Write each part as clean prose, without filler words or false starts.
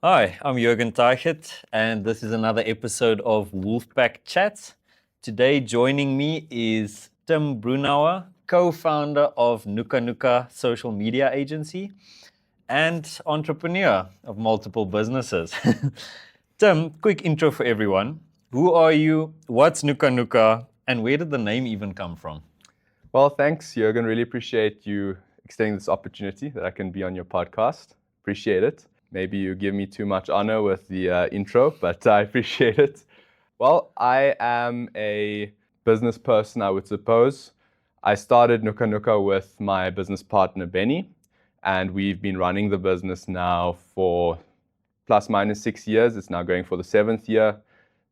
Hi, I'm Jürgen Teichert, and this is another episode of Wolfpack Chats. Today, joining me is Tim Brunauer, co-founder of Nuka Nuka social media agency and entrepreneur of multiple businesses. Tim, quick intro for everyone. Who are you? What's Nuka Nuka? And where did the name even come from? Well, thanks, Jürgen. Really appreciate you extending this opportunity that I can be on your podcast. Appreciate it. Maybe you give me too much honor with the intro, but I appreciate it. Well, I am a business person, I would suppose. I started Nuka Nuka with my business partner, Benny, and we've been running the business now for plus minus 6 years. It's now going for the 7th year.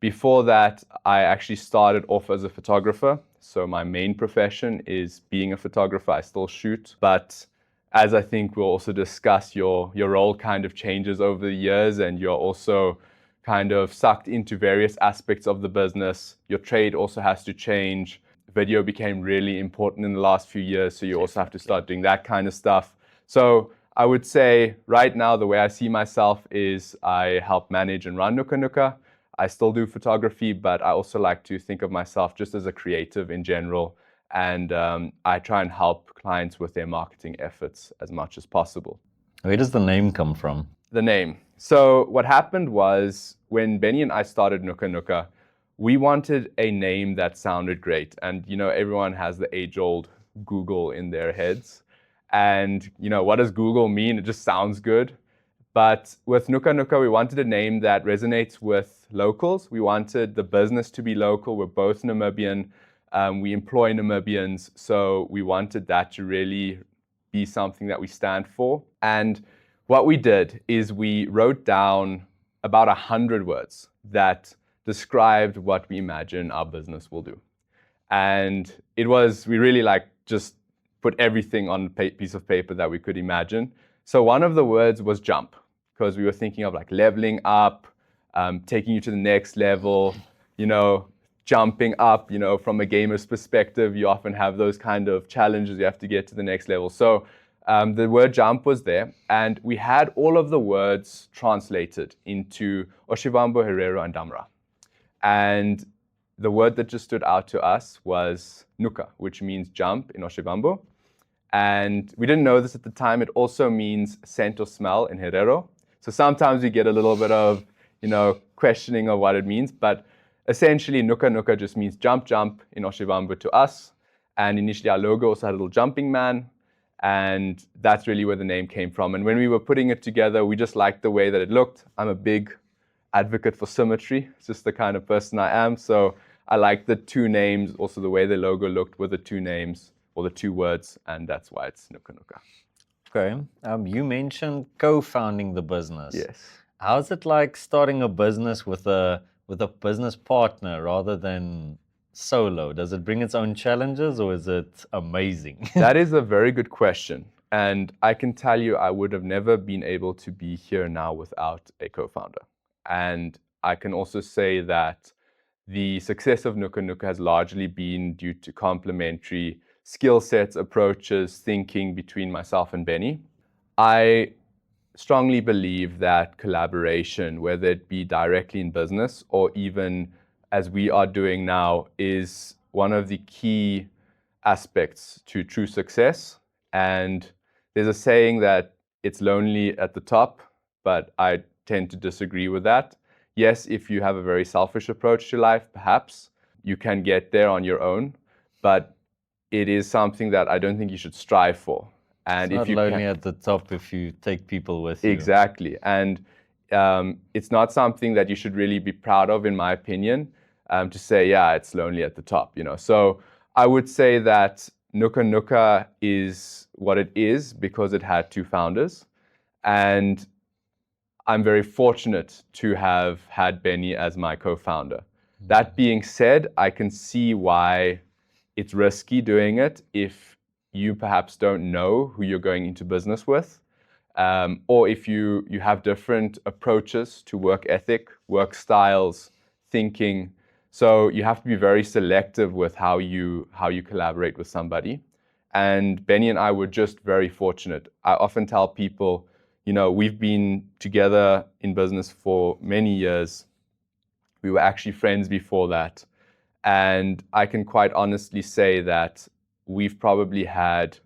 Before that, I actually started off as a photographer. So my main profession is being a photographer. I still shoot, but as I think we'll also discuss, your role kind of changes over the years, and you're also kind of sucked into various aspects of the business. Your trade also has to change. Video became really important in the last few years, so you also have to start doing that kind of stuff. So I would say right now, the way I see myself is I help manage and run Nuka Nuka. I still do photography, but I also like to think of myself just as a creative in general. And I try and help clients with their marketing efforts as much as possible. Where does the name come from? The name. So what happened was when Benny and I started Nuka Nuka, we wanted a name that sounded great. And, everyone has the age-old Google in their heads. And, what does Google mean? It just sounds good. But with Nuka Nuka, we wanted a name that resonates with locals. We wanted the business to be local. We're both Namibian. We employ Namibians. So we wanted that to really be something that we stand for. And what we did is we wrote down about 100 words that described what we imagine our business will do. And we really just put everything on a piece of paper that we could imagine. So one of the words was jump, because we were thinking of leveling up, taking you to the next level, jumping up, from a gamer's perspective, you often have those kind of challenges. You have to get to the next level. So the word jump was there, and we had all of the words translated into Oshivambo, Herero, and Damra. And the word that just stood out to us was Nuka, which means jump in Oshivambo. And we didn't know this at the time. It also means scent or smell in Herero. So sometimes we get a little bit of, questioning of what it means. But essentially, Nuka Nuka just means jump, jump in Oshivambo to us. And initially, our logo also had a little jumping man. And that's really where the name came from. And when we were putting it together, we just liked the way that it looked. I'm a big advocate for symmetry. It's just the kind of person I am. So I like the two names, also the way the logo looked with the two names or the two words, and that's why it's Nuka Nuka. Okay. You mentioned co-founding the business. Yes. How's it like starting a business with a business partner rather than solo? Does it bring its own challenges, or is it amazing? That is a very good question. And I can tell you, I would have never been able to be here now without a co-founder. And I can also say that the success of Nuka Nuka has largely been due to complementary skill sets, approaches, thinking between myself and Benny. I strongly believe that collaboration, whether it be directly in business or even as we are doing now, is one of the key aspects to true success. And there's a saying that it's lonely at the top, but I tend to disagree with that. Yes, if you have a very selfish approach to life, perhaps you can get there on your own, but it is something that I don't think you should strive for. And it's not lonely at the top if you take people with you. Exactly. And it's not something that you should really be proud of, in my opinion, to say, yeah, it's lonely at the top, So I would say that Nuka Nuka is what it is because it had two founders. And I'm very fortunate to have had Benny as my co-founder. Mm-hmm. That being said, I can see why it's risky doing it if you perhaps don't know who you're going into business with, or if you have different approaches to work ethic, work styles, thinking. So you have to be very selective with how you collaborate with somebody. And Benny and I were just very fortunate. I often tell people, we've been together in business for many years. We were actually friends before that. And I can quite honestly say that we've probably had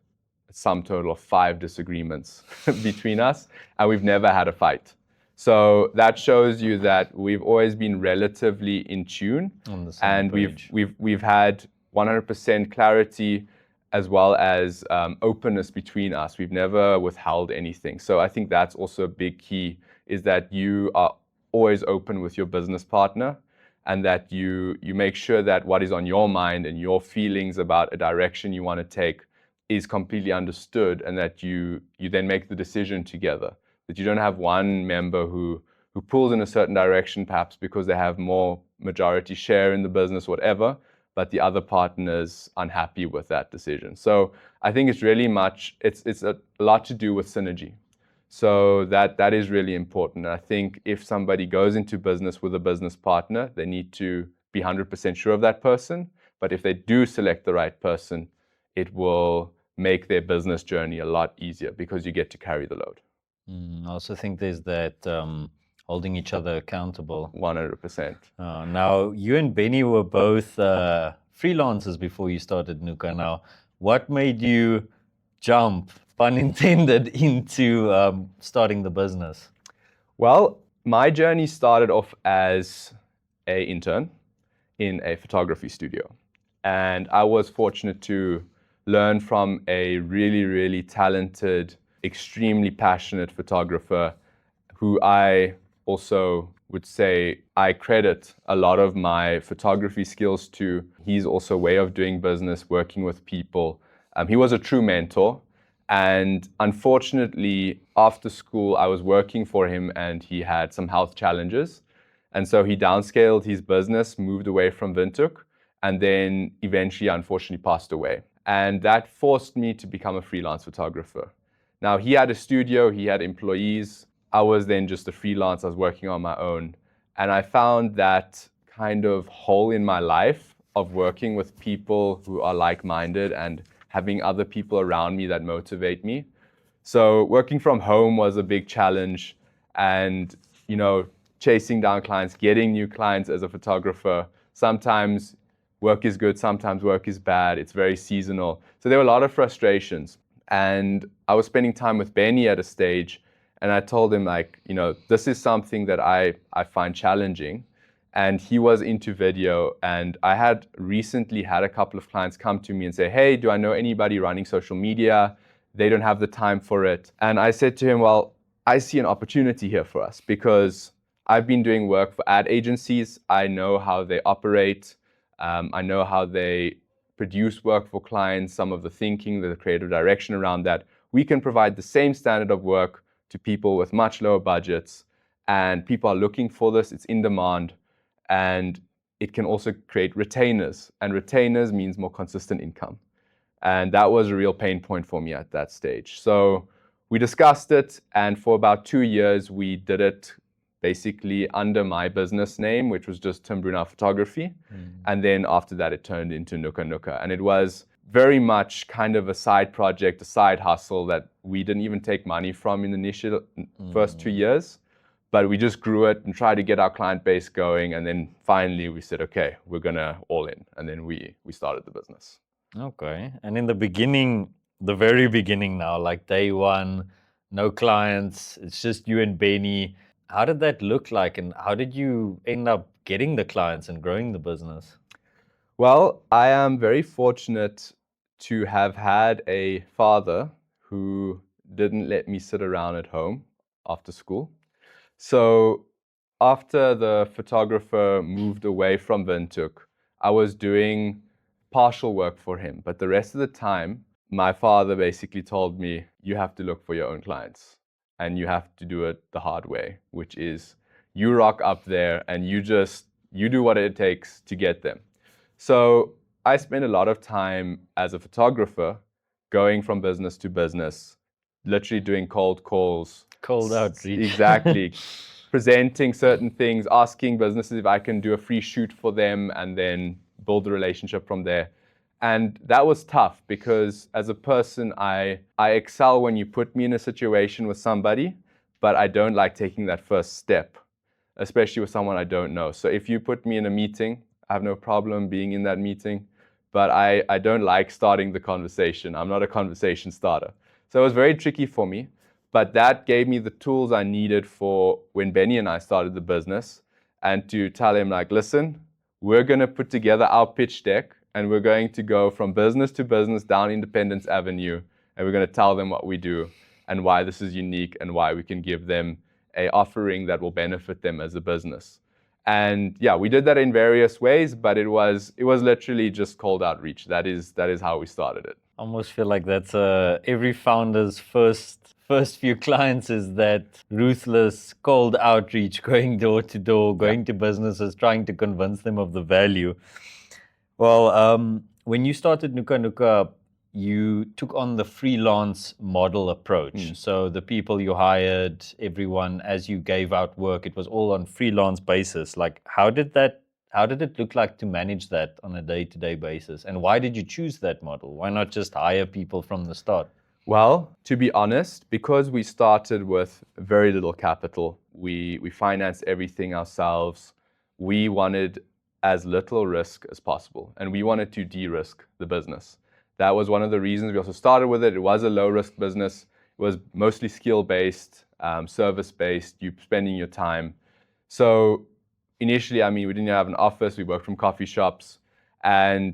a sum total of 5 disagreements between us, and we've never had a fight. So that shows you that we've always been relatively in tune, On the same and page. we've had 100% clarity as well as openness between us. We've never withheld anything. So I think that's also a big key, is that you are always open with your business partner, and that you make sure that what is on your mind and your feelings about a direction you want to take is completely understood, and that you then make the decision together. That you don't have one member who pulls in a certain direction, perhaps because they have more majority share in the business, whatever, but the other partner's unhappy with that decision. So I think it's really it's a lot to do with synergy. So that is really important. And I think if somebody goes into business with a business partner, they need to be 100% sure of that person. But if they do select the right person, it will make their business journey a lot easier, because you get to carry the load. I also think there's that holding each other accountable. 100%. Now, you and Benny were both freelancers before you started Nuka. Now, what made you jump, pun intended, into starting the business? Well, my journey started off as an intern in a photography studio. And I was fortunate to learn from a really, really talented, extremely passionate photographer, who I also would say I credit a lot of my photography skills to. He's also a way of doing business, working with people. He was a true mentor. And unfortunately, after school, I was working for him, and he had some health challenges. And so he downscaled his business, moved away from Windhoek, and then eventually, unfortunately, passed away. And that forced me to become a freelance photographer. Now, he had a studio, he had employees. I was then just a freelance, I was working on my own. And I found that kind of hole in my life of working with people who are like-minded and having other people around me that motivate me. So working from home was a big challenge, and chasing down clients, getting new clients as a photographer. Sometimes work is good, sometimes work is bad. It's very seasonal. So there were a lot of frustrations. And I was spending time with Benny at a stage, and I told him, this is something that I find challenging. And he was into video, and I had recently had a couple of clients come to me and say, hey, do I know anybody running social media? They don't have the time for it. And I said to him, well, I see an opportunity here for us, because I've been doing work for ad agencies. I know how they operate. I know how they produce work for clients, some of the thinking, the creative direction around that. We can provide the same standard of work to people with much lower budgets, and people are looking for this. It's in demand, and it can also create retainers, and retainers means more consistent income. And that was a real pain point for me at that stage. So we discussed it, and for about 2 years, we did it basically under my business name, which was just Tim Brunauer Photography. And then after that, it turned into Nuka Nuka. And it was very much kind of a side project, a side hustle that we didn't even take money from in the initial first 2 years. But we just grew it and tried to get our client base going. And then finally, we said, okay, we're going to all in. And then we started the business. Okay. And in the beginning, the very beginning now, like day one, no clients, it's just you and Benny. How did that look like, and how did you end up getting the clients and growing the business? Well, I am very fortunate to have had a father who didn't let me sit around at home after school. So after the photographer moved away from Windhoek, I was doing partial work for him. But the rest of the time, my father basically told me, you have to look for your own clients, and you have to do it the hard way, which is you rock up there and you do what it takes to get them. So I spent a lot of time as a photographer going from business to business, literally doing cold calls. Cold outreach. Exactly. Presenting certain things, asking businesses if I can do a free shoot for them, and then build a relationship from there. And that was tough, because as a person, I excel when you put me in a situation with somebody, but I don't like taking that first step, especially with someone I don't know. So if you put me in a meeting, I have no problem being in that meeting, but I don't like starting the conversation. I'm not a conversation starter. So it was very tricky for me, but that gave me the tools I needed for when Benny and I started the business, and to tell him, like, listen, we're going to put together our pitch deck, and we're going to go from business to business down Independence Avenue, and we're going to tell them what we do and why this is unique and why we can give them a offering that will benefit them as a business. And yeah, we did that in various ways, but it was literally just cold outreach. That is how we started it. I almost feel like that's every founder's first few clients is that ruthless cold outreach, going door to door, going to businesses, trying to convince them of the value. Well, when you started Nuka Nuka, you took on the freelance model approach. So the people you hired, everyone, as you gave out work, it was all on freelance basis. Like, how did it look like to manage that on a day-to-day basis? And why did you choose that model? Why not just hire people from the start? Well, to be honest, because we started with very little capital, we financed everything ourselves. We wanted as little risk as possible, and we wanted to de-risk the business. That was one of the reasons we also started with it. It was a low-risk business. It was mostly skill-based, service-based, you spending your time. So initially, I mean, we didn't have an office. We worked from coffee shops. And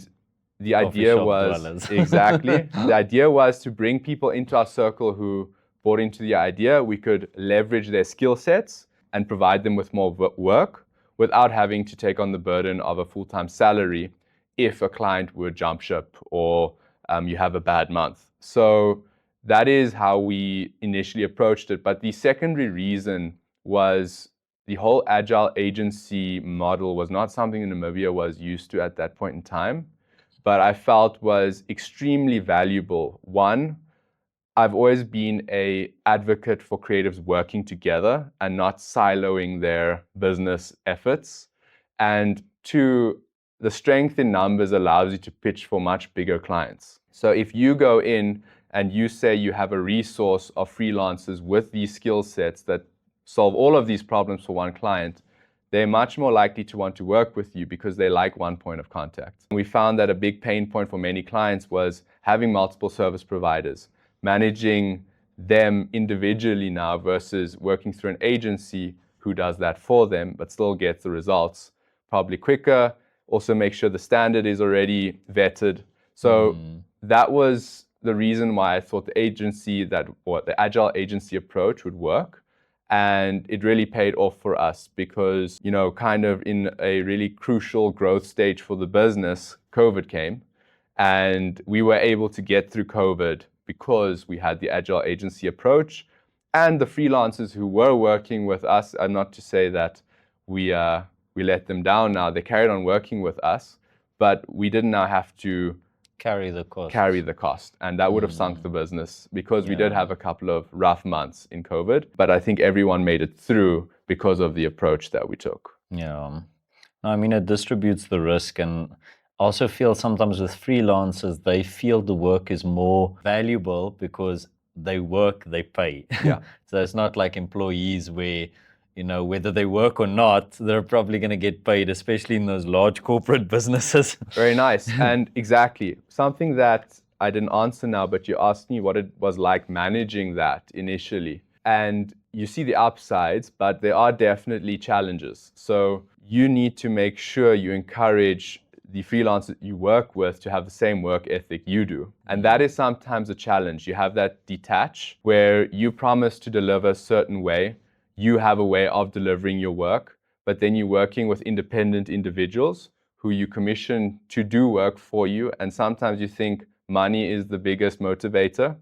the idea was, exactly, the idea was to bring people into our circle who bought into the idea. We could leverage their skill sets and provide them with more work without having to take on the burden of a full-time salary if a client would jump ship or you have a bad month. So that is how we initially approached it. But the secondary reason was the whole agile agency model was not something Namibia was used to at that point in time, but I felt was extremely valuable. One, I've always been an advocate for creatives working together and not siloing their business efforts. And two, the strength in numbers allows you to pitch for much bigger clients. So if you go in and you say you have a resource of freelancers with these skill sets that solve all of these problems for one client, they're much more likely to want to work with you because they like one point of contact. We found that a big pain point for many clients was having multiple service providers, managing them individually now versus working through an agency who does that for them but still gets the results probably quicker. Also make sure the standard is already vetted. So that was the reason why I thought the agile agency approach would work. And it really paid off for us because, kind of in a really crucial growth stage for the business, COVID came. And we were able to get through COVID because we had the agile agency approach. And the freelancers who were working with us, and not to say that we let them down now, they carried on working with us, but we didn't now have to carry the cost. And that would have sunk the business because we did have a couple of rough months in COVID, but I think everyone made it through because of the approach that we took. Yeah. I mean, it distributes the risk, and also feel sometimes with freelancers, they feel the work is more valuable because they work, they pay. Yeah. So it's not like employees where, whether they work or not, they're probably going to get paid, especially in those large corporate businesses. Very nice. And exactly. Something that I didn't answer now, but you asked me what it was like managing that initially. And you see the upsides, but there are definitely challenges. So you need to make sure you encourage the freelancers you work with to have the same work ethic you do. And that is sometimes a challenge. You have that detach where you promise to deliver a certain way. You have a way of delivering your work, but then you're working with independent individuals who you commission to do work for you. And sometimes you think money is the biggest motivator.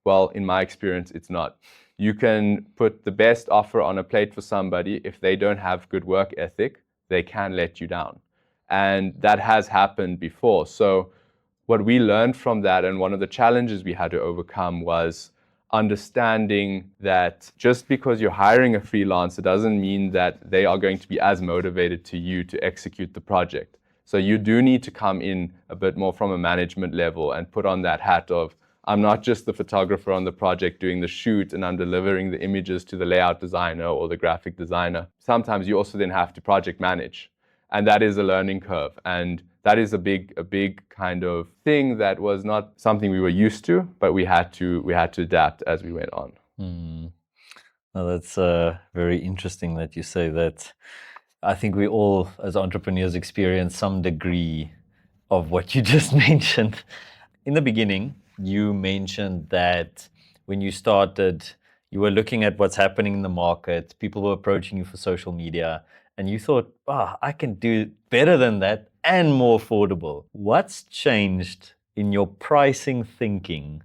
Well, in my experience, it's not. You can put the best offer on a plate for somebody. If they don't have good work ethic, they can let you down. And that has happened before. So what we learned from that, and one of the challenges we had to overcome, was understanding that just because you're hiring a freelancer doesn't mean that they are going to be as motivated to you to execute the project. So you do need to come in a bit more from a management level and put on that hat of, I'm not just the photographer on the project doing the shoot and I'm delivering the images to the layout designer or the graphic designer. Sometimes you also then have to project manage. And that is a learning curve. And that is a big kind of thing that was not something we were used to, but we had to adapt as we went on. Now that's very interesting that you say that. I think we all, as entrepreneurs, experience some degree of what you just mentioned. In the beginning, you mentioned that when you started, you were looking at what's happening in the market, people were approaching you for social media, and you thought, I can do better than that and more affordable. What's changed in your pricing thinking,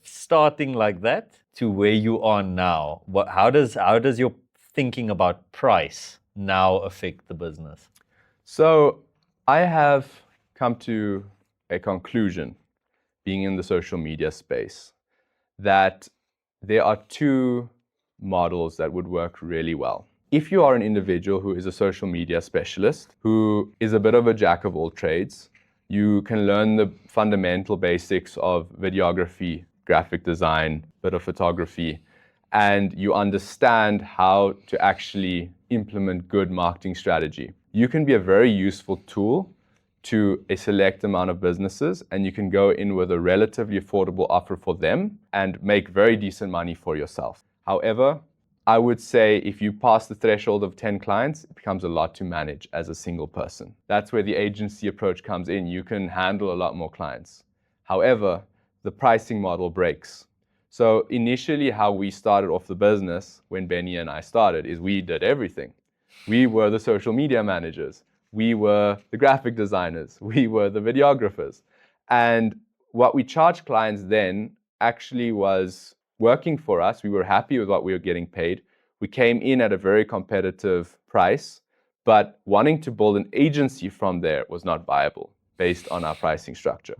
starting like that to where you are now? How does your thinking about price now affect the business? So I have come to a conclusion, being in the social media space, that there are two models that would work really well. If you are an individual who is a social media specialist, who is a bit of a jack of all trades, you can learn the fundamental basics of videography, graphic design, bit of photography, and you understand how to actually implement good marketing strategy. You can be a very useful tool to a select amount of businesses, and you can go in with a relatively affordable offer for them and make very decent money for yourself. However, I would say if you pass the threshold of 10 clients, it becomes a lot to manage as a single person. That's where the agency approach comes in. You can handle a lot more clients. However, the pricing model breaks. So initially how we started off the business when Benny and I started is we did everything. We were the social media managers. We were the graphic designers. We were the videographers. And what we charged clients then actually was working for us. We were happy with what we were getting paid. We came in at a very competitive price, but wanting to build an agency from there was not viable based on our pricing structure.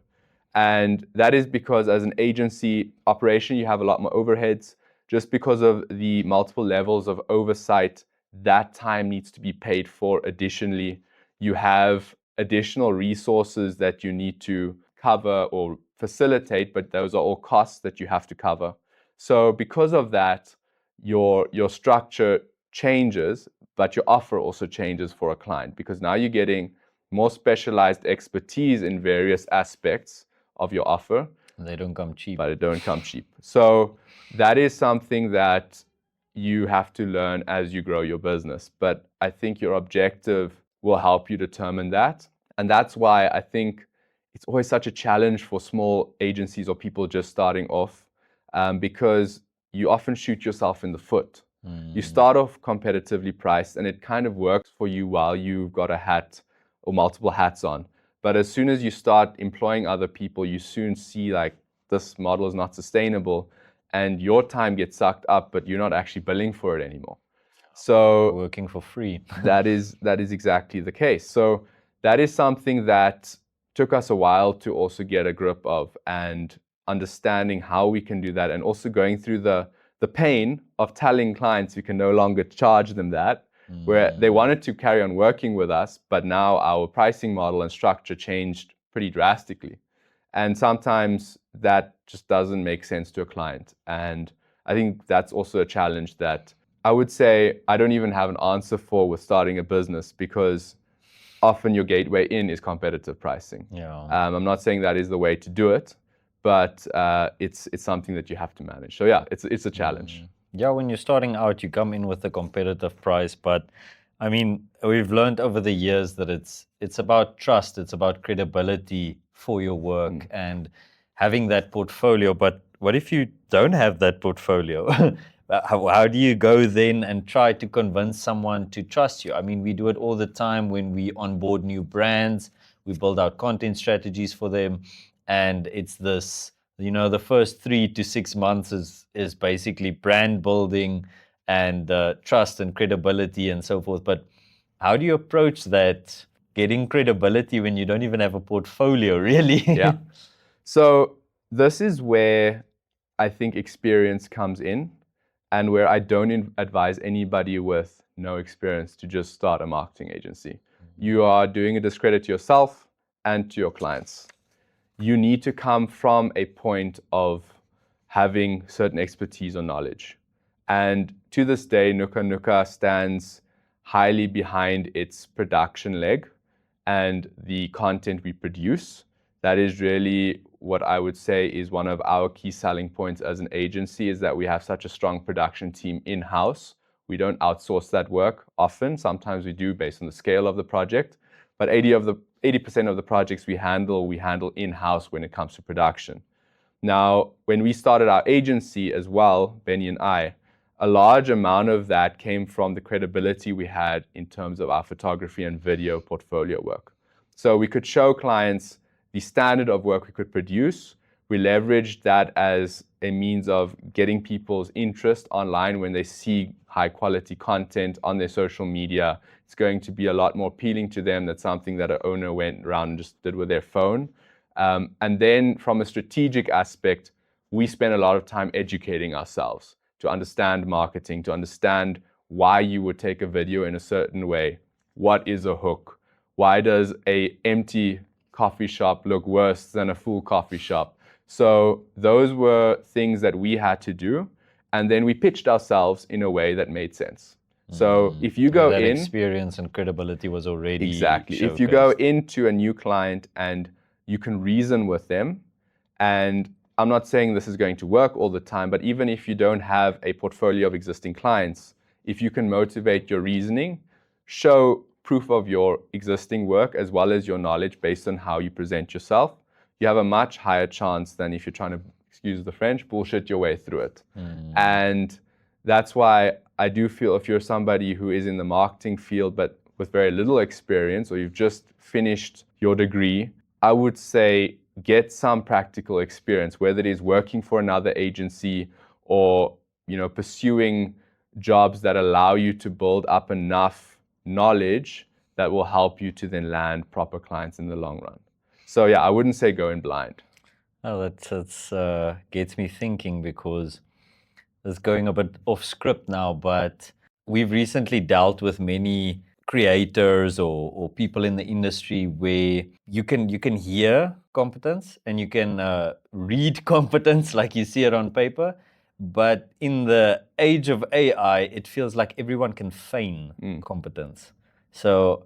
And that is because as an agency operation, you have a lot more overheads. Just because of the multiple levels of oversight, that time needs to be paid for additionally. You have additional resources that you need to cover or facilitate, but those are all costs that you have to cover. So because of that, your structure changes, but your offer also changes for a client, because now you're getting more specialized expertise in various aspects of your offer. And they don't come cheap. But it don't come cheap. So that is something that you have to learn as you grow your business. But I think your objective will help you determine that. And that's why I think it's always such a challenge for small agencies or people just starting off, because you often shoot yourself in the foot. You start off competitively priced and it kind of works for you while you've got a hat or multiple hats on. But as soon as you start employing other people, you soon see like this model is not sustainable and your time gets sucked up, but you're not actually billing for it anymore. So working for free. that is exactly the case. So that is something that took us a while to also get a grip of, and understanding how we can do that, and also going through the pain of telling clients we can no longer charge them that, where they wanted to carry on working with us, but now our pricing model and structure changed pretty drastically. And sometimes that just doesn't make sense to a client. And I think that's also a challenge that I would say I don't even have an answer for with starting a business, because often your gateway in is competitive pricing. Yeah. I'm not saying that is the way to do it, but it's something that you have to manage. So yeah, it's a challenge. Yeah, when you're starting out, you come in with a competitive price, but I mean, we've learned over the years that it's about trust, it's about credibility for your work and having that portfolio. But what if you don't have that portfolio? How do you go then and try to convince someone to trust you? I mean, we do it all the time when we onboard new brands, we build out content strategies for them, and it's this, the first 3 to 6 months is basically brand building and trust and credibility and so forth. But how do you approach that, getting credibility when you don't even have a portfolio, really? Yeah. So this is where I think experience comes in, and where I don't advise anybody with no experience to just start a marketing agency. You are doing a discredit to yourself and to your clients. you need to come from a point of having certain expertise or knowledge. And to this day, Nuka Nuka stands highly behind its production leg and the content we produce. That is really what I would say is one of our key selling points as an agency, is that we have such a strong production team in-house. We don't outsource that work often. Sometimes we do based on the scale of the project, but 80% of the projects we handle in-house when it comes to production. Now, when we started our agency as well, Benny and I, a large amount of that came from the credibility we had in terms of our photography and video portfolio work. So we could show clients the standard of work we could produce. We leveraged that as a means of getting people's interest online when they see high quality content on their social media. It's going to be a lot more appealing to them than something that an owner went around and just did with their phone. And then from a strategic aspect, we spend a lot of time educating ourselves to understand marketing, to understand why you would take a video in a certain way. What is a hook? Why does an empty coffee shop look worse than a full coffee shop? So those were things that we had to do. And then we pitched ourselves in a way that made sense. So if you go that in, experience and credibility was already exactly. showcased. If you go into a new client and you can reason with them, and I'm not saying this is going to work all the time, but even if you don't have a portfolio of existing clients, if you can motivate your reasoning, show proof of your existing work as well as your knowledge based on how you present yourself, you have a much higher chance than if you're trying to, excuse the French, bullshit your way through it. And that's why I do feel if you're somebody who is in the marketing field but with very little experience, or you've just finished your degree, I would say get some practical experience, whether it is working for another agency or pursuing jobs that allow you to build up enough knowledge that will help you to then land proper clients in the long run. So yeah, I wouldn't say go in blind. Oh, that gets me thinking, because it's going a bit off script now, but we've recently dealt with many creators or people in the industry where you can hear competence and you can read competence like you see it on paper, but in the age of AI, it feels like everyone can feign competence. So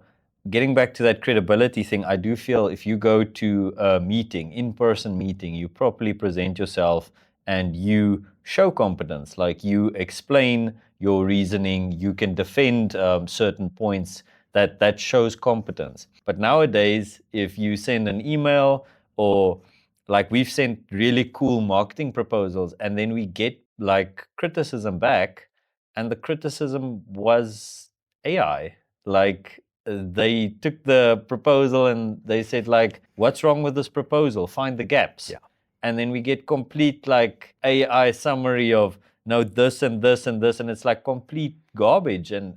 getting back to that credibility thing, I do feel if you go to a meeting, in-person meeting, you properly present yourself and you show competence, like you explain your reasoning, you can defend certain points, that shows competence. But nowadays, if you send an email, or like we've sent really cool marketing proposals and then we get like criticism back, and the criticism was AI. Like they took the proposal and they said like, what's wrong with this proposal? Find the gaps. Yeah. And then we get complete like AI summary of no, this and this and this, and it's like complete garbage. And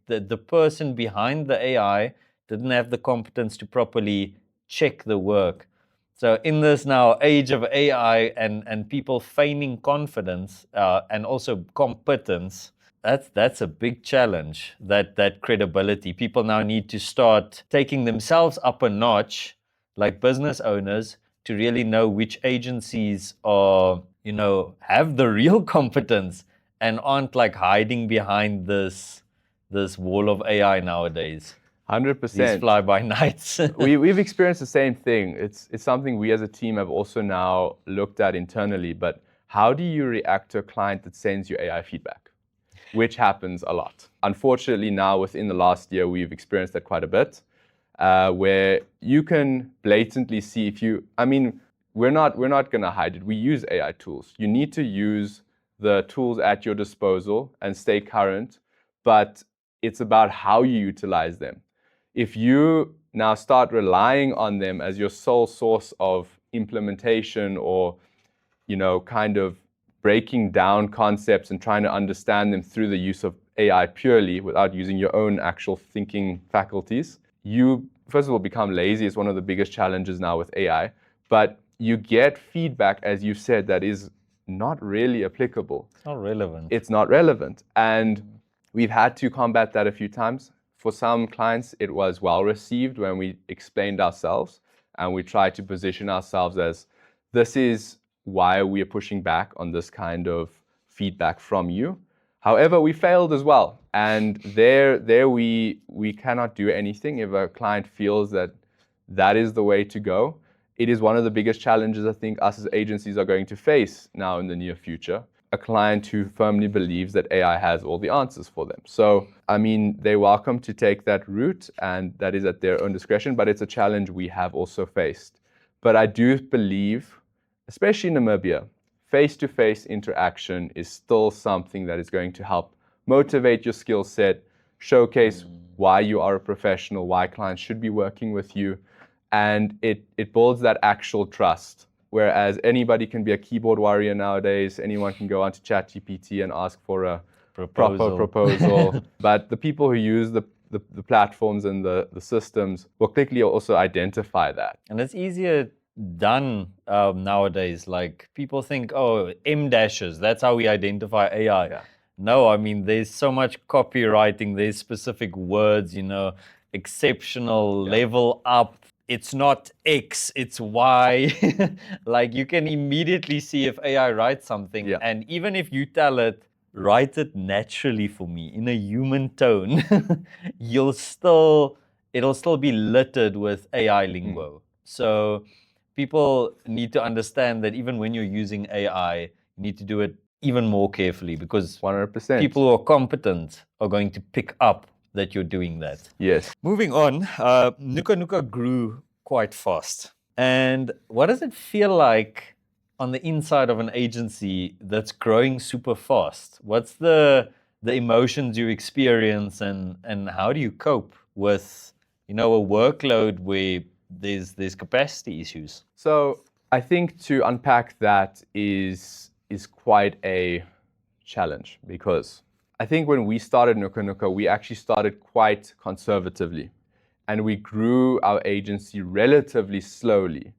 the person behind the AI didn't have the competence to properly check the work. So in this now age of AI and people feigning confidence and also competence, that's a big challenge, that credibility. People now need to start taking themselves up a notch, like business owners, to really know which agencies are, have the real competence and aren't like hiding behind this wall of AI nowadays. 100%. These fly-by-nights. We've experienced the same thing. It's something we as a team have also now looked at internally. But how do you react to a client that sends you AI feedback? Which happens a lot. Unfortunately, now within the last year, we've experienced that quite a bit, where you can blatantly see we're not going to hide it. We use AI tools. You need to use the tools at your disposal and stay current, but it's about how you utilize them. If you now start relying on them as your sole source of implementation, or kind of breaking down concepts and trying to understand them through the use of AI purely without using your own actual thinking faculties, you first of all become lazy. It's one of the biggest challenges now with AI, but you get feedback, as you said, that is not really applicable. It's not relevant. It's not relevant. And we've had to combat that a few times. For some clients, it was well received when we explained ourselves. And we try to position ourselves as, this is why we are pushing back on this kind of feedback from you. However, we failed as well. And there we cannot do anything if a client feels that that is the way to go. It is one of the biggest challenges I think us as agencies are going to face now in the near future. A client who firmly believes that AI has all the answers for them. So, I mean, they're welcome to take that route, and that is at their own discretion, but it's a challenge we have also faced. But I do believe, especially in Namibia, face-to-face interaction is still something that is going to help motivate your skill set, showcase why you are a professional, why clients should be working with you, and it builds that actual trust. Whereas anybody can be a keyboard warrior nowadays, anyone can go onto ChatGPT and ask for a proper proposal. But the people who use the platforms and the systems will quickly also identify that. And it's easier done nowadays. Like people think, oh, M dashes, that's how we identify AI. Yeah. No, I mean, there's so much copywriting, there's specific words, exceptional, level up. It's not X, it's Y. Like you can immediately see if AI writes something. Yeah. And even if you tell it, write it naturally for me in a human tone, it'll still be littered with AI lingo. So people need to understand that even when you're using AI, you need to do it even more carefully, because 100%. people who are competent are going to pick up that you're doing that. Yes. Moving on, Nuka Nuka grew quite fast. And what does it feel like on the inside of an agency that's growing super fast? What's the emotions you experience, and how do you cope with a workload where there's capacity issues? So I think to unpack that is quite a challenge, because I think when we started Nuka Nuka, we actually started quite conservatively, and we grew our agency relatively slowly.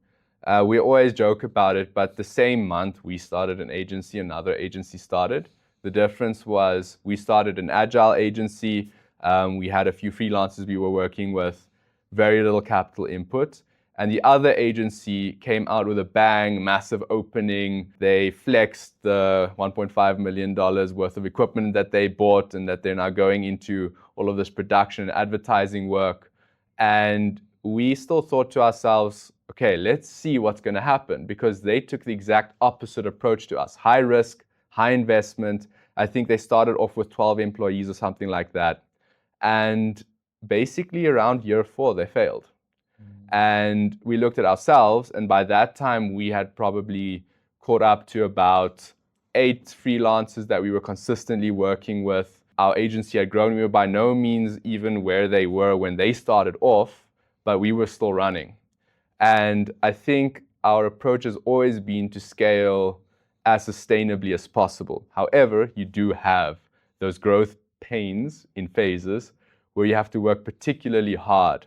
We always joke about it, but the same month we started an agency, another agency started. The difference was we started an agile agency. We had a few freelancers we were working with, very little capital input. And the other agency came out with a bang, massive opening. They flexed the $1.5 million worth of equipment that they bought, and that they're now going into all of this production and advertising work. And we still thought to ourselves, okay, let's see what's going to happen, because they took the exact opposite approach to us. High risk, high investment. I think they started off with 12 employees or something like that. And basically around year 4, they failed. And we looked at ourselves, and by that time we had probably caught up to about 8 freelancers that we were consistently working with. Our agency had grown. We were by no means even where they were when they started off, but we were still running. And I think our approach has always been to scale as sustainably as possible. However, you do have those growth pains in phases where you have to work particularly hard.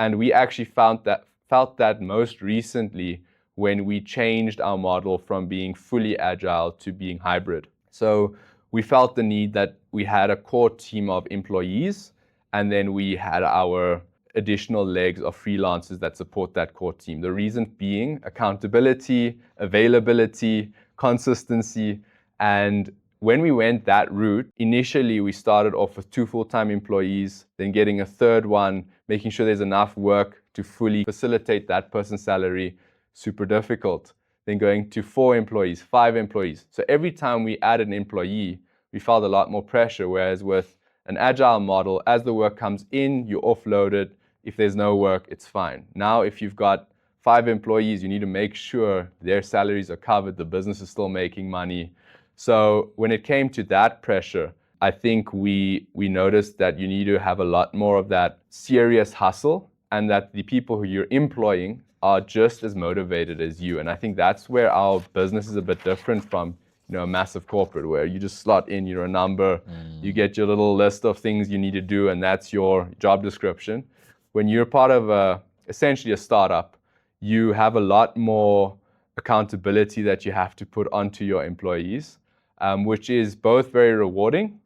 And we actually felt that most recently when we changed our model from being fully agile to being hybrid. So we felt the need that we had a core team of employees, and then we had our additional legs of freelancers that support that core team. The reason being accountability, availability, consistency. And when we went that route, initially we started off with 2 full-time employees, then getting a third one, making sure there's enough work to fully facilitate that person's salary, super difficult. Then going to 4 employees, 5 employees. So every time we added an employee, we felt a lot more pressure, whereas with an agile model, as the work comes in, you offload it. If there's no work, it's fine. Now, if you've got 5 employees, you need to make sure their salaries are covered, the business is still making money. So when it came to that pressure, I think we noticed that you need to have a lot more of that serious hustle, and that the people who you're employing are just as motivated as you. And I think that's where our business is a bit different from a massive corporate, where you just slot in, you're a number, you get your little list of things you need to do, and that's your job description. When you're part of essentially a startup, you have a lot more accountability that you have to put onto your employees, which is both very rewarding,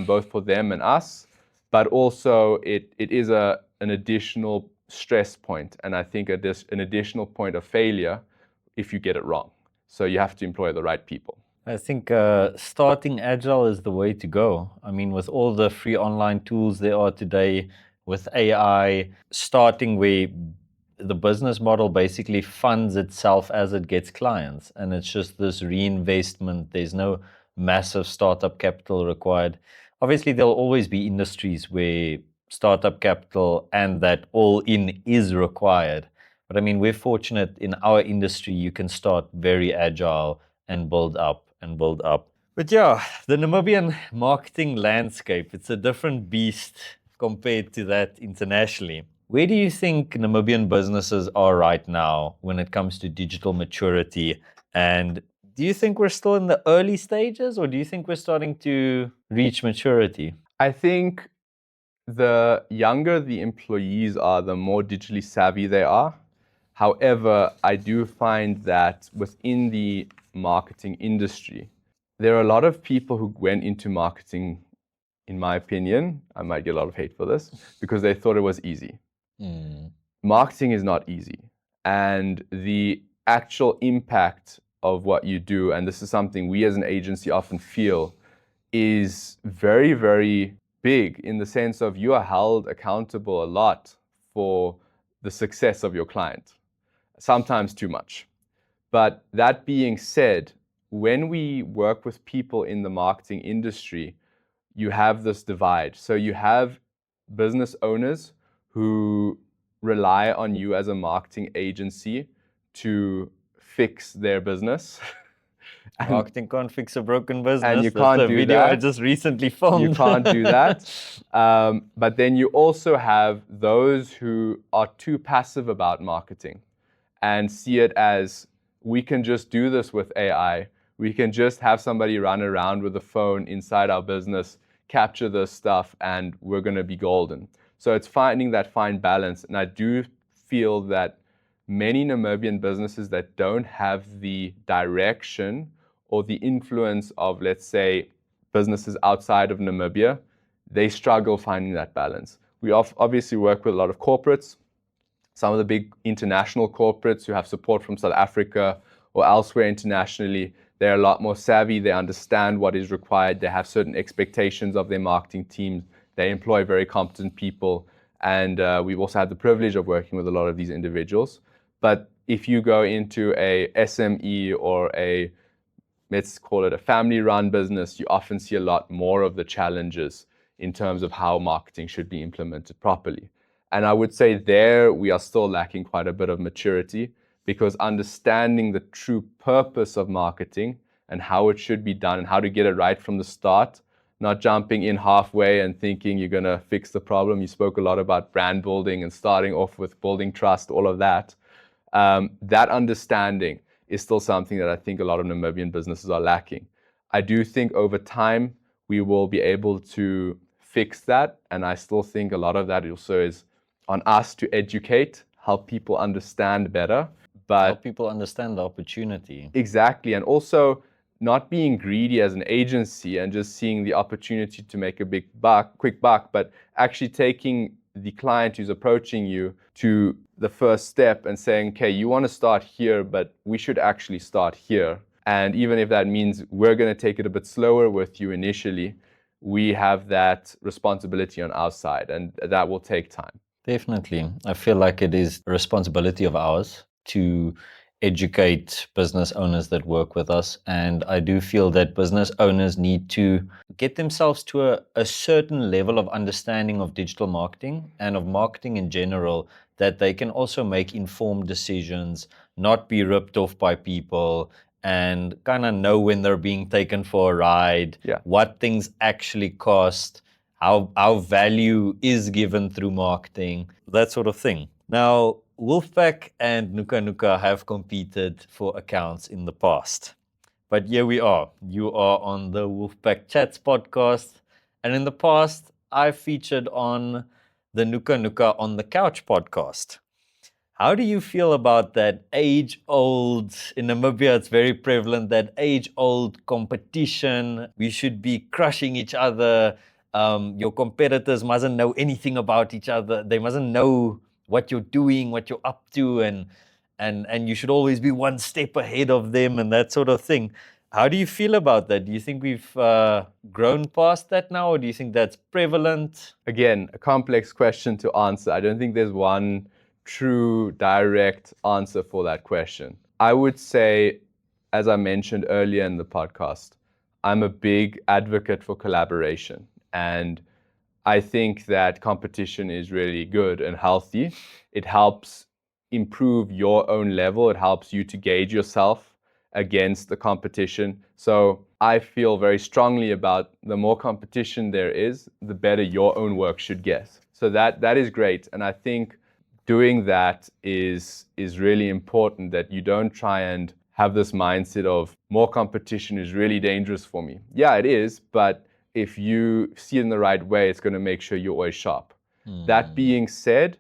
both for them and us, but also it is an additional stress point, and I think an additional point of failure if you get it wrong. So you have to employ the right people. I think starting agile is the way to go. I mean, with all the free online tools there are today, with AI, starting where the business model basically funds itself as it gets clients, and it's just this reinvestment. There's no massive startup capital required. Obviously, there'll always be industries where startup capital and that all in is required. But I mean, we're fortunate in our industry, you can start very agile and build up and build up. But yeah, the Namibian marketing landscape, it's a different beast compared to that internationally. Where do you think Namibian businesses are right now when it comes to digital maturity? And do you think we're still in the early stages, or do you think we're starting to reach maturity? I think the younger the employees are, the more digitally savvy they are. However, I do find that within the marketing industry, there are a lot of people who went into marketing, in my opinion, I might get a lot of hate for this, because they thought it was easy. Marketing is not easy. And the actual impact of what you do, and this is something we as an agency often feel, is very, very big in the sense of you are held accountable a lot for the success of your client, sometimes too much. But that being said, when we work with people in the marketing industry, you have this divide. So you have business owners who rely on you as a marketing agency to fix their business. Marketing can't fix a broken business. And you That's can't the do video that. I just recently filmed. You can't do that. But then you also have those who are too passive about marketing and see it as, we can just do this with AI. We can just have somebody run around with a phone inside our business, capture this stuff, and we're going to be golden. So it's finding that fine balance. And I do feel that many Namibian businesses that don't have the direction or the influence of, let's say, businesses outside of Namibia, they struggle finding that balance. We obviously work with a lot of corporates, some of the big international corporates who have support from South Africa or elsewhere internationally. They're a lot more savvy. They understand what is required. They have certain expectations of their marketing teams. They employ very competent people. And we've also had the privilege of working with a lot of these individuals. But if you go into a SME or a, let's call it a family-run business, you often see a lot more of the challenges in terms of how marketing should be implemented properly. And I would say there we are still lacking quite a bit of maturity, because understanding the true purpose of marketing and how it should be done and how to get it right from the start, not jumping in halfway and thinking you're going to fix the problem. You spoke a lot about brand building and starting off with building trust, all of that. That understanding is still something that I think a lot of Namibian businesses are lacking. I do think over time we will be able to fix that, and I still think a lot of that also is on us to educate, help people understand better. But help people understand the opportunity. Exactly, and also not being greedy as an agency and just seeing the opportunity to make a quick buck, but actually taking the client who's approaching you to the first step and saying, okay, you want to start here, but we should actually start here. And even if that means we're going to take it a bit slower with you initially, we have that responsibility on our side, and that will take time. Definitely. I feel like it is a responsibility of ours to educate business owners that work with us. And I do feel that business owners need to get themselves to a certain level of understanding of digital marketing and of marketing in general, that they can also make informed decisions, not be ripped off by people, and kind of know when they're being taken for a ride, what things actually cost, how value is given through marketing, that sort of thing. Now, Wolfpack and Nuka Nuka have competed for accounts in the past. But here we are. You are on the Wolfpack Chats podcast. And in the past, I featured on the Nuka Nuka on the Couch podcast. How do you feel about that age-old, in Namibia it's very prevalent, that age-old competition? We should be crushing each other. Your competitors mustn't know anything about each other. They mustn't know what you're doing, what you're up to, and you should always be one step ahead of them and that sort of thing. How do you feel about that? Do you think we've grown past that now, or do you think that's prevalent? Again, a complex question to answer. I don't think there's one true direct answer for that question. I would say, as I mentioned earlier in the podcast, I'm a big advocate for collaboration. And I think that competition is really good and healthy. It helps improve your own level. It helps you to gauge yourself against the competition. So I feel very strongly about the more competition there is, the better your own work should get. So that is great. And I think doing that is really important, that you don't try and have this mindset of more competition is really dangerous for me. Yeah, it is, but if you see it in the right way, it's going to make sure you're always sharp. That being said,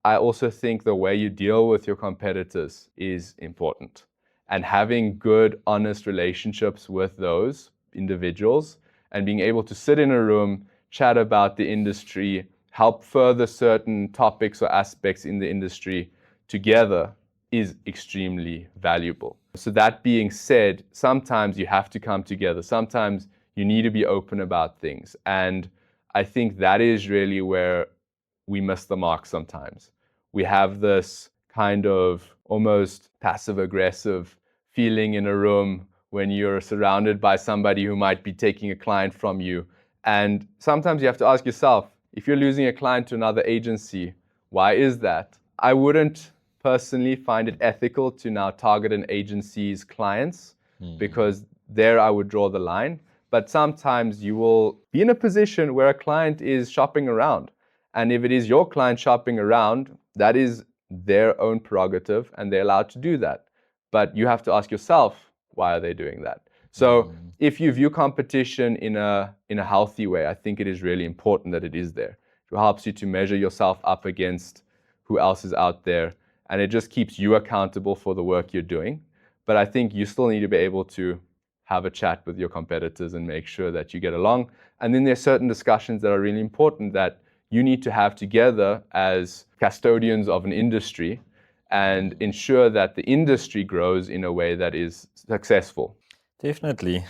I also think the way you deal with your competitors is important. And having good, honest relationships with those individuals and being able to sit in a room, chat about the industry, help further certain topics or aspects in the industry together is extremely valuable. So that being said, sometimes you have to come together. Sometimes you need to be open about things. And I think that is really where we miss the mark sometimes. We have this kind of almost passive-aggressive feeling in a room when you're surrounded by somebody who might be taking a client from you. And sometimes you have to ask yourself, if you're losing a client to another agency, why is that? I wouldn't personally find it ethical to now target an agency's clients because there I would draw the line. But sometimes you will be in a position where a client is shopping around. And if it is your client shopping around, that is their own prerogative and they're allowed to do that. But you have to ask yourself, why are they doing that? So if you view competition in a healthy way, I think it is really important that it is there. It helps you to measure yourself up against who else is out there. And it just keeps you accountable for the work you're doing. But I think you still need to be able to have a chat with your competitors and make sure that you get along. And then there's certain discussions that are really important that you need to have together as custodians of an industry and ensure that the industry grows in a way that is successful. Definitely.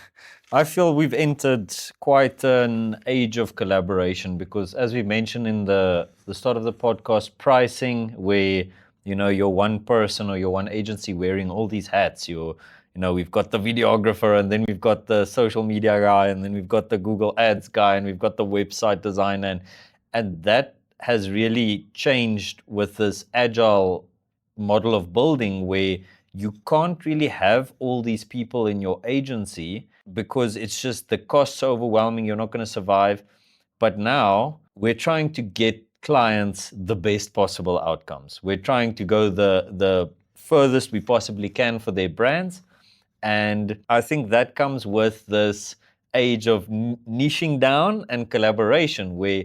I feel we've entered quite an age of collaboration because, as we mentioned in the start of the podcast, pricing where, you're one person or you're one agency wearing all these hats. We've got the videographer, and then we've got the social media guy, and then we've got the Google Ads guy, and we've got the website designer. And that has really changed with this agile model of building where you can't really have all these people in your agency because it's just the costs are overwhelming. You're not going to survive. But now we're trying to get clients the best possible outcomes. We're trying to go the furthest we possibly can for their brands. And I think that comes with this age of niching down and collaboration where,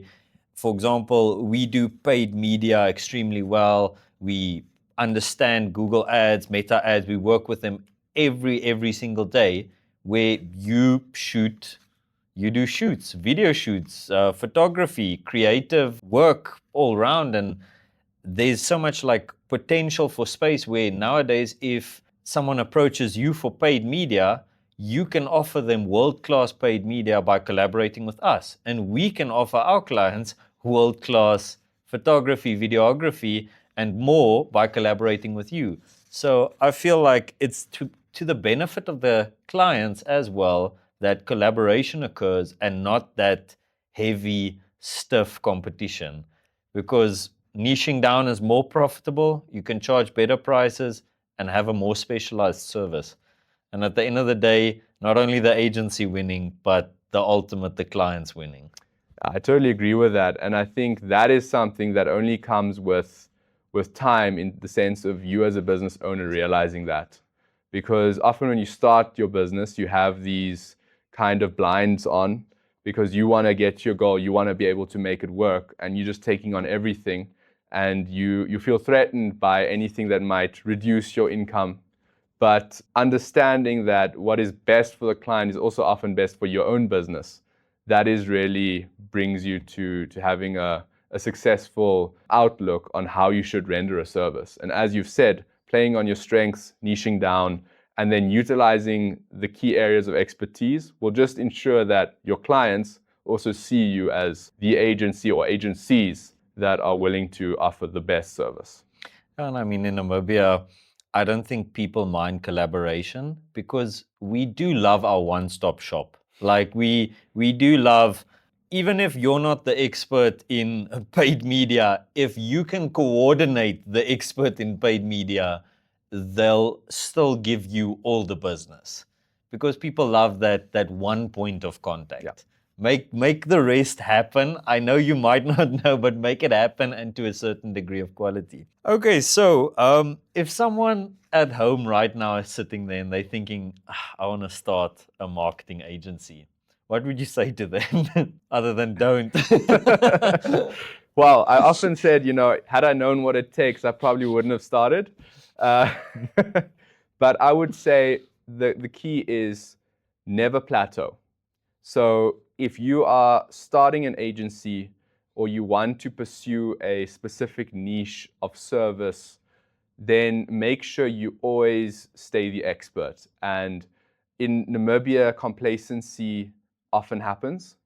for example, we do paid media extremely well. We understand Google Ads, Meta Ads. We work with them every single day where you do shoots, video shoots, photography, creative work all around. And there's so much like potential for space where nowadays if someone approaches you for paid media, you can offer them world-class paid media by collaborating with us. And we can offer our clients world-class photography, videography, and more by collaborating with you. So I feel like it's to the benefit of the clients as well that collaboration occurs and not that heavy, stiff competition. Because niching down is more profitable, you can charge better prices and have a more specialized service. And at the end of the day, not only the agency winning, but the client's winning. I totally agree with that. And I think that is something that only comes with time, in the sense of you as a business owner realizing that. Because often when you start your business, you have these kind of blinds on because you want to get to your goal, you want to be able to make it work, and you're just taking on everything. And you feel threatened by anything that might reduce your income. But understanding that what is best for the client is also often best for your own business, that is really brings you to having a a successful outlook on how you should render a service. And as you've said, playing on your strengths, niching down, and then utilizing the key areas of expertise will just ensure that your clients also see you as the agency or agencies that are willing to offer the best service. And I mean, in Namibia, I don't think people mind collaboration because we do love our one-stop shop. Like we do love, even if you're not the expert in paid media, if you can coordinate the expert in paid media, they'll still give you all the business because people love that one point of contact. Yeah. Make the rest happen. I know you might not know, but make it happen and to a certain degree of quality. Okay, so if someone at home right now is sitting there and they're thinking, I want to start a marketing agency, what would you say to them other than don't? Well, I often said, had I known what it takes, I probably wouldn't have started. But I would say the key is never plateau. So if you are starting an agency or you want to pursue a specific niche of service, then make sure you always stay the expert. And in Namibia, complacency often happens.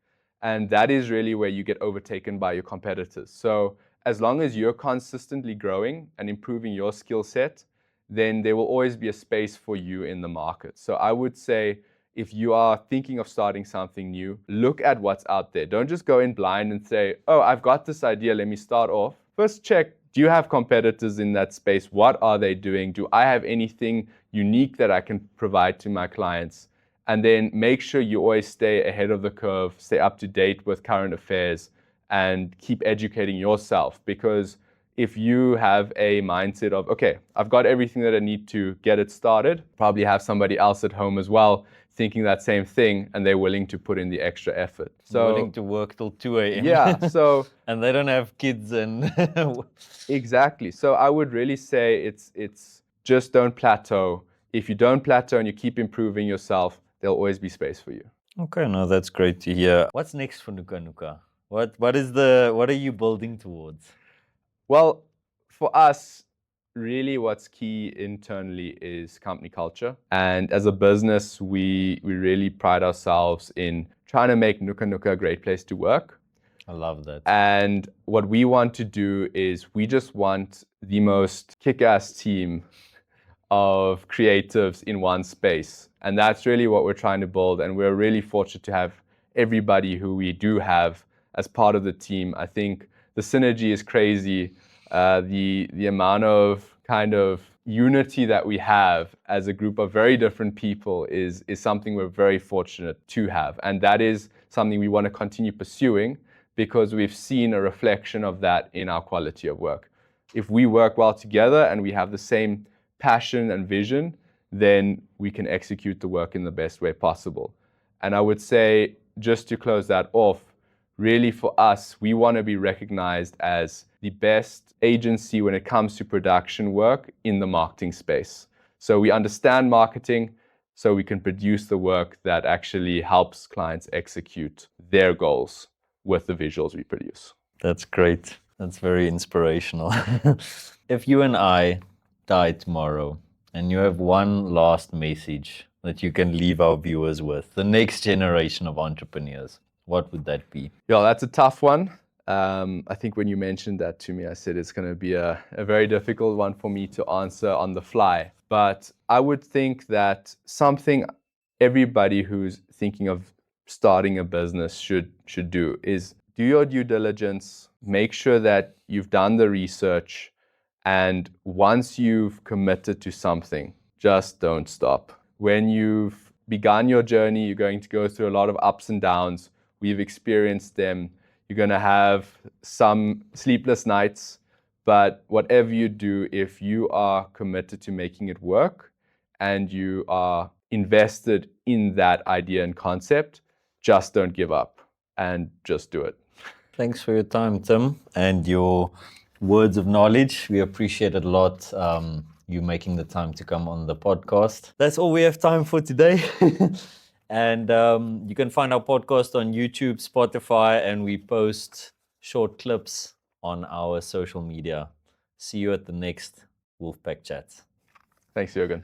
And that is really where you get overtaken by your competitors. So as long as you're consistently growing and improving your skill set, then there will always be a space for you in the market. So I would say, if you are thinking of starting something new, look at what's out there. Don't just go in blind and say, oh, I've got this idea, let me start off. First check, do you have competitors in that space? What are they doing? Do I have anything unique that I can provide to my clients? And then make sure you always stay ahead of the curve, stay up to date with current affairs, and keep educating yourself. Because if you have a mindset of, okay, I've got everything that I need to get it started, probably have somebody else at home as well thinking that same thing, and they're willing to put in the extra effort. So willing to work till 2 a.m. Yeah, so and they don't have kids and exactly. So I would really say it's just don't plateau. If you don't plateau and you keep improving yourself, there'll always be space for you. Okay, no, that's great to hear. What's next for Nuka Nuka? What are you building towards? Well, for us, really what's key internally is company culture. And as a business, we really pride ourselves in trying to make Nuka Nuka a great place to work. I love that. And what we want to do is we just want the most kick-ass team of creatives in one space. And that's really what we're trying to build. And we're really fortunate to have everybody who we do have as part of the team. I think the synergy is crazy. The amount of kind of unity that we have as a group of very different people is something we're very fortunate to have. And that is something we want to continue pursuing because we've seen a reflection of that in our quality of work. If we work well together and we have the same passion and vision, then we can execute the work in the best way possible. And I would say, just to close that off, really for us, we want to be recognized as the best agency when it comes to production work in the marketing space. So we understand marketing, so we can produce the work that actually helps clients execute their goals with the visuals we produce. That's great. That's very inspirational. If you and I die tomorrow and you have one last message that you can leave our viewers with, the next generation of entrepreneurs, what would that be? Yeah, that's a tough one. I think when you mentioned that to me, I said it's going to be a very difficult one for me to answer on the fly. But I would think that something everybody who's thinking of starting a business should do is do your due diligence, make sure that you've done the research, and once you've committed to something, just don't stop. When you've begun your journey, you're going to go through a lot of ups and downs. We've experienced them. You're going to have some sleepless nights, but whatever you do, if you are committed to making it work and you are invested in that idea and concept, just don't give up and just do it. Thanks for your time, Tim, and your words of knowledge. We appreciate it a lot, you making the time to come on the podcast. That's all we have time for today. And you can find our podcast on YouTube, Spotify, and we post short clips on our social media. See you at the next Wolfpack Chats. Thanks, Jürgen.